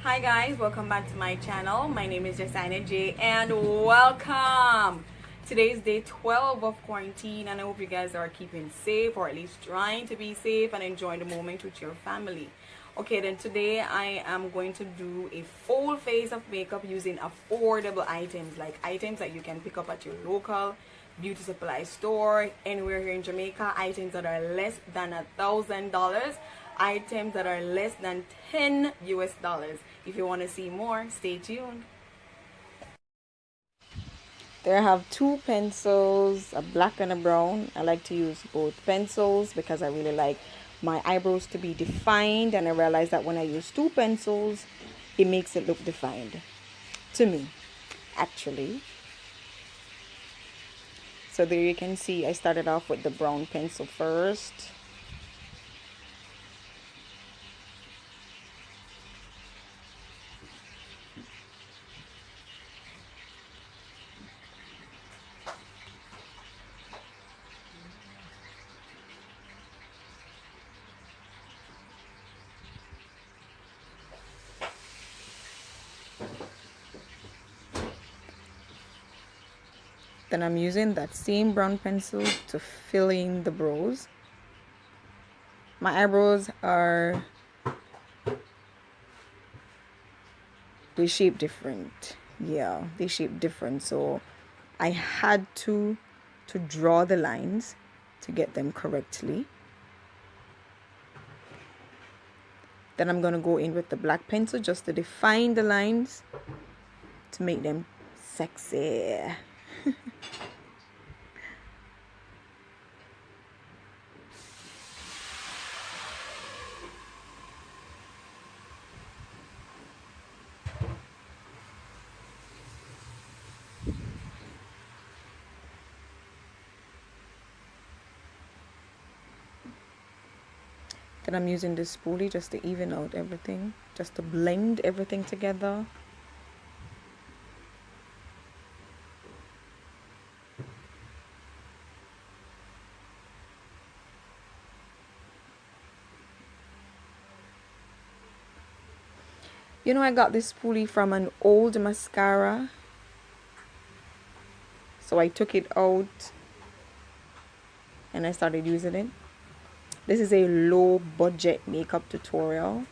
Hi guys, welcome back to my channel. My name is Jasina J and welcome. Today's day 12 of quarantine and I hope you guys are keeping safe or at least trying to be safe and enjoying the moment with your family. Okay, then today I am going to do a full face of makeup using affordable items, like items that you can pick up at your local beauty supply store anywhere here in Jamaica, items that are less than $1,000, items that are less than 10 US dollars. If you want to see more, stay tuned. There I have two pencils, a black and a brown. I like to use both pencils because I really like my eyebrows to be defined, and I realize that when I use two pencils it makes it look defined to me actually. So there you can see I started off with the brown pencil first. Then I'm using that same brown pencil to fill in the brows. My eyebrows are, they shape different. Yeah, they shape different. So I had to draw the lines to get them correctly. Then I'm going to go in with the black pencil just to define the lines to make them sexy. Then I'm using this spoolie just to even out everything, just to blend everything together. You know, I got this spoolie from an old mascara, so I took it out and I started using it. This is a low budget makeup tutorial.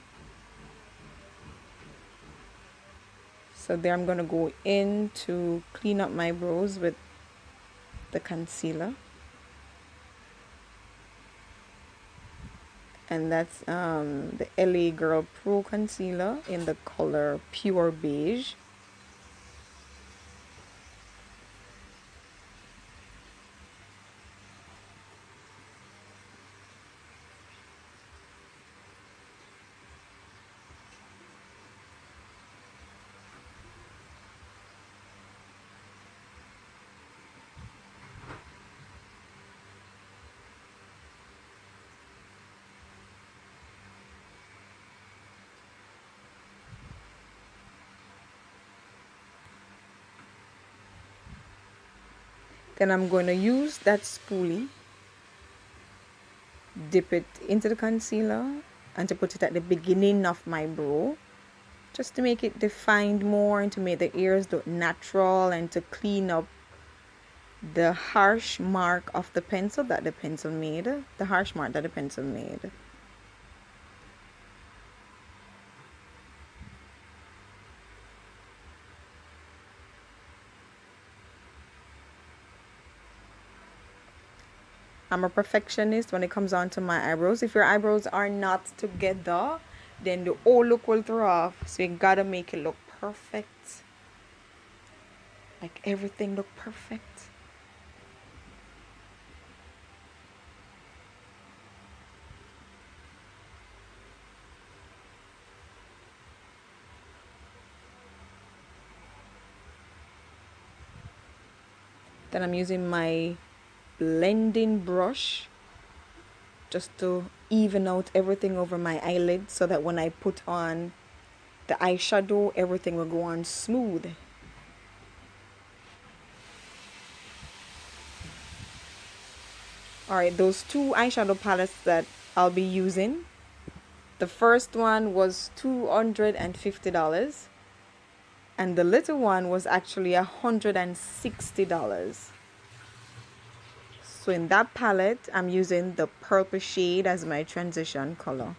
So there I'm going to go in to clean up my brows with the concealer. And that's the LA Girl Pro Concealer in the color Pure Beige. Then I'm going to use that spoolie, dip it into the concealer, and to put it at the beginning of my brow, just to make it defined more and to make the ears look natural and to clean up the harsh mark of the pencil that the pencil made, the harsh mark that the pencil made. I'm a perfectionist when it comes on to my eyebrows. If your eyebrows are not together, then the whole look will throw off. So you gotta make it look perfect. Like everything look perfect. Then I'm using my blending brush just to even out everything over my eyelid so that when I put on the eyeshadow, everything will go on smooth. Alright, those two eyeshadow palettes that I'll be using The first one was $250 and the little one was actually $160. So in that palette, I'm using the purple shade as my transition color.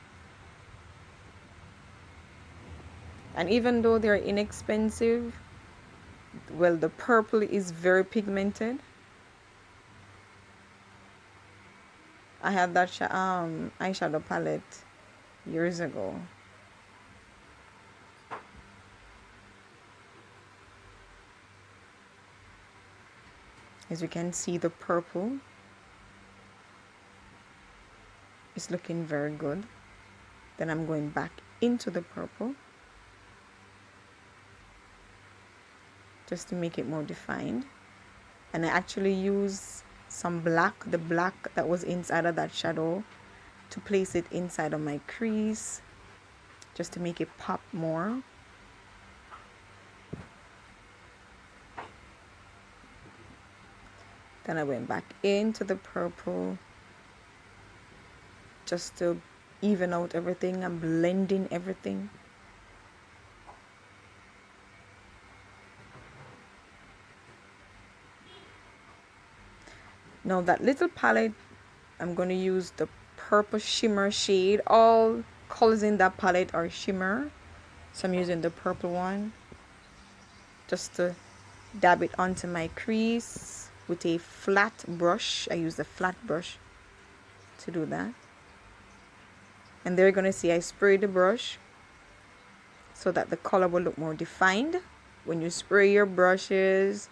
And even though they're inexpensive, well, the purple is very pigmented. I had that eyeshadow palette years ago. As you can see, the purple is looking very good. Then I'm going back into the purple just to make it more defined. And I actually use some black, the black that was inside of that shadow, to place it inside of my crease just to make it pop more. Then I went back into the purple just to even out everything and blend in everything. Now that little palette, I'm going to use the purple shimmer shade. All colors in that palette are shimmer, so I'm using the purple one just to dab it onto my crease with a flat brush. I use the flat brush to do that. And there you're going to see I spray the brush so that the color will look more defined. When you spray your brushes,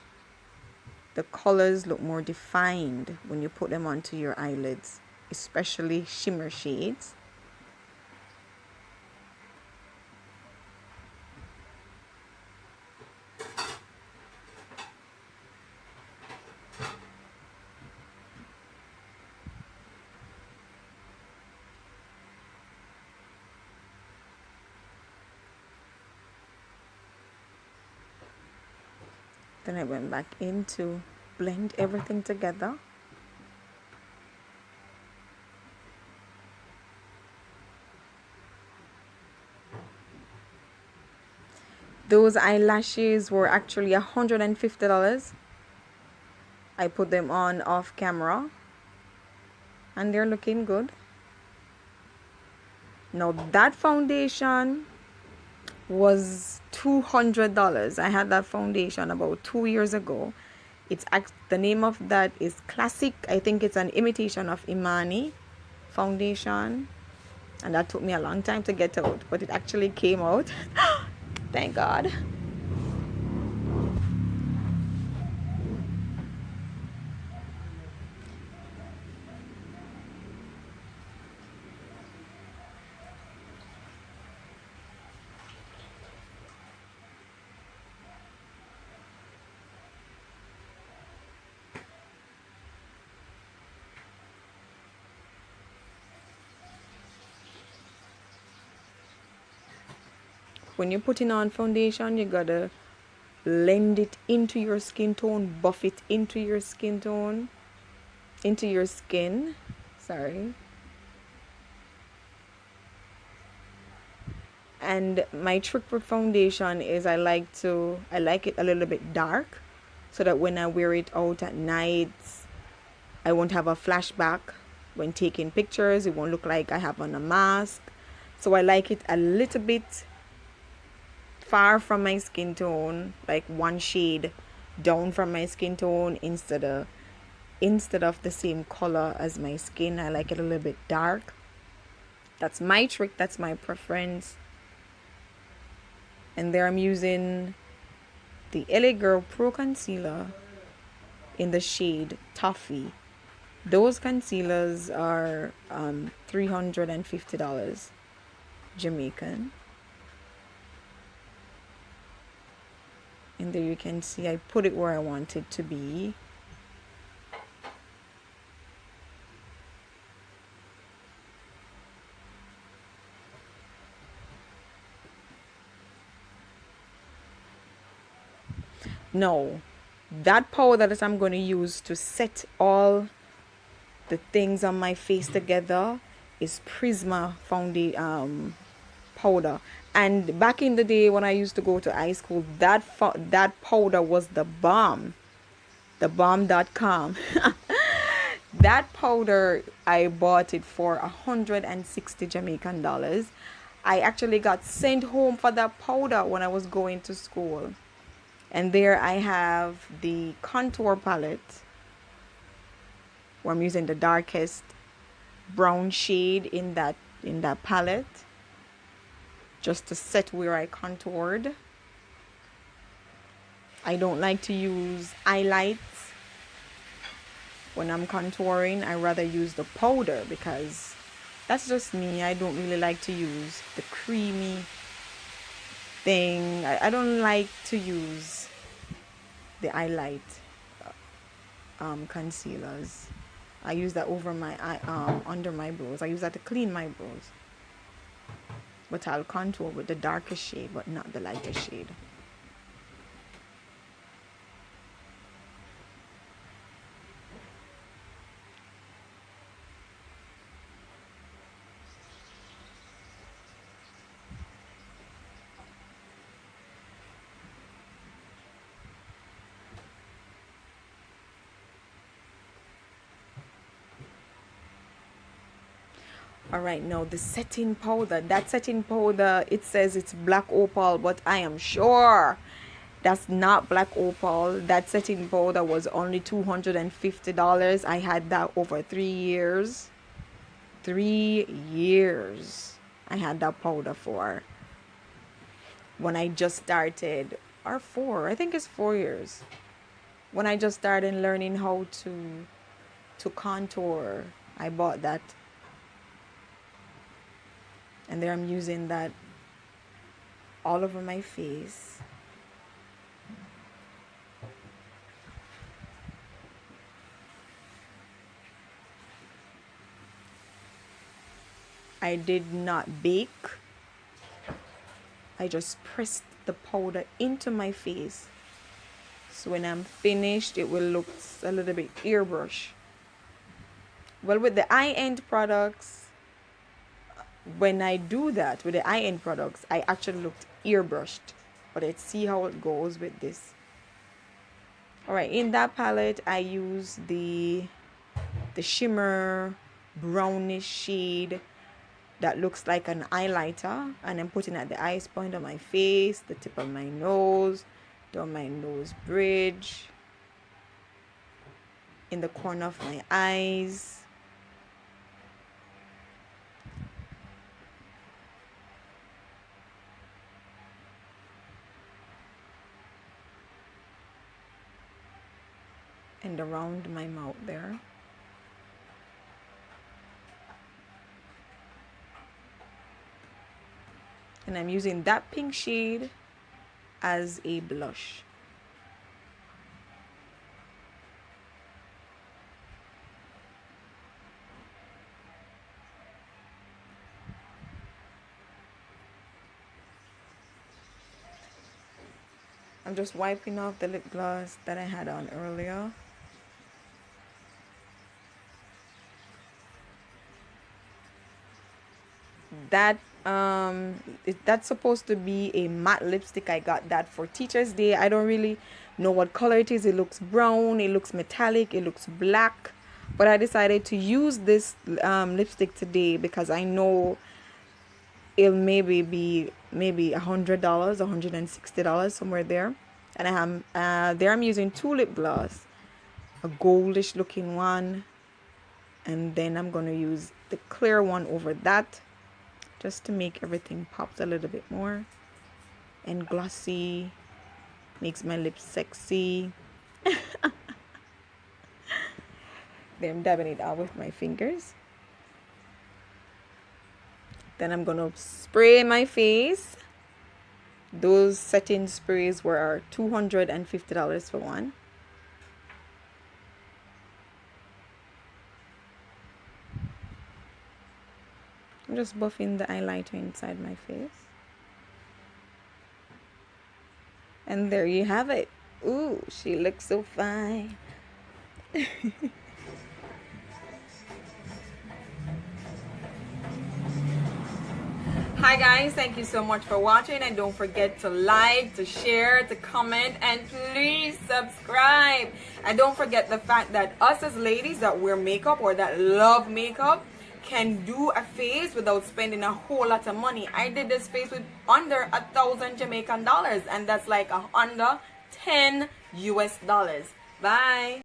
the colors look more defined when you put them onto your eyelids, especially shimmer shades. Then I went back in to blend everything together. Those eyelashes were actually $150. I put them on off camera and they're looking good. Now that foundation was $200. I had that foundation about 2 years ago. The name of that is Classic. I think it's an imitation of Imani foundation, and that took me a long time to get out, but it actually came out. Thank God. When you're putting on foundation, you gotta blend it into your skin tone, buff it into your skin tone, into your skin. Sorry. And my trick with foundation is I like it a little bit dark, so that when I wear it out at night, I won't have a flashback when taking pictures. It won't look like I have on a mask. So I like it a little bit far from my skin tone, like one shade down from my skin tone, instead of the same color as my skin. I like it a little bit dark. That's my trick, that's my preference. And there I'm using the LA Girl Pro Concealer in the shade Toffee. Those concealers are $350 Jamaican. And there you can see I put it where I want it to be. Now, that powder that I'm going to use to set all the things on my face together is Prisma foundation powder. And back in the day when I used to go to high school, that powder was the bomb. The bomb.com. That powder, I bought it for 160 Jamaican dollars. I actually got sent home for that powder when I was going to school. And there I have the contour palette where I'm using the darkest brown shade in that palette just to set where I contoured. I don't like to use highlights when I'm contouring. I rather use the powder because that's just me. I don't really like to use the creamy thing. I don't like to use the highlight concealers. I use that over my under my brows. I use that to clean my brows. But I'll contour with the darker shade, but not the lighter shade. All right, now the setting powder. That setting powder, it says it's black opal, but I am sure that's not black opal. That setting powder was only $250. I had that over 3 years. 3 years I had that powder for. When I just started, or 4, I think it's 4 years. When I just started learning how to contour, I bought that. And there I'm using that all over my face. I did not bake. I just pressed the powder into my face. So when I'm finished, it will look a little bit airbrush. Well, with the high-end products, when I do that with the high-end products, I actually looked airbrushed. But let's see how it goes with this. Alright, in that palette I use the shimmer brownish shade that looks like an highlighter, and I'm putting at the eyes point of my face, the tip of my nose, down my nose bridge, in the corner of my eyes. And around my mouth there. And I'm using that pink shade as a blush. I'm just wiping off the lip gloss that I had on earlier. That's supposed to be a matte lipstick. I got that for Teacher's Day. I don't really know what color it is. It looks brown, it looks metallic, it looks black, but I decided to use this lipstick today because I know it'll maybe be $100, $160, somewhere there. And I'm using 2 lip gloss, a goldish looking one, and then I'm gonna use the clear one over that, just to make everything pops a little bit more and glossy, makes my lips sexy. Then I'm dabbing it out with my fingers. Then I'm gonna spray my face. Those setting sprays were $250 for one. I'm just buffing the highlighter inside my face. And there you have it. Ooh, she looks so fine. Hi guys, thank you so much for watching, and don't forget to like, to share, to comment, and please subscribe. And don't forget the fact that us as ladies that wear makeup or that love makeup can do a face without spending a whole lot of money. I did this face with under 1,000 Jamaican dollars, and that's like under 10 US dollars. Bye.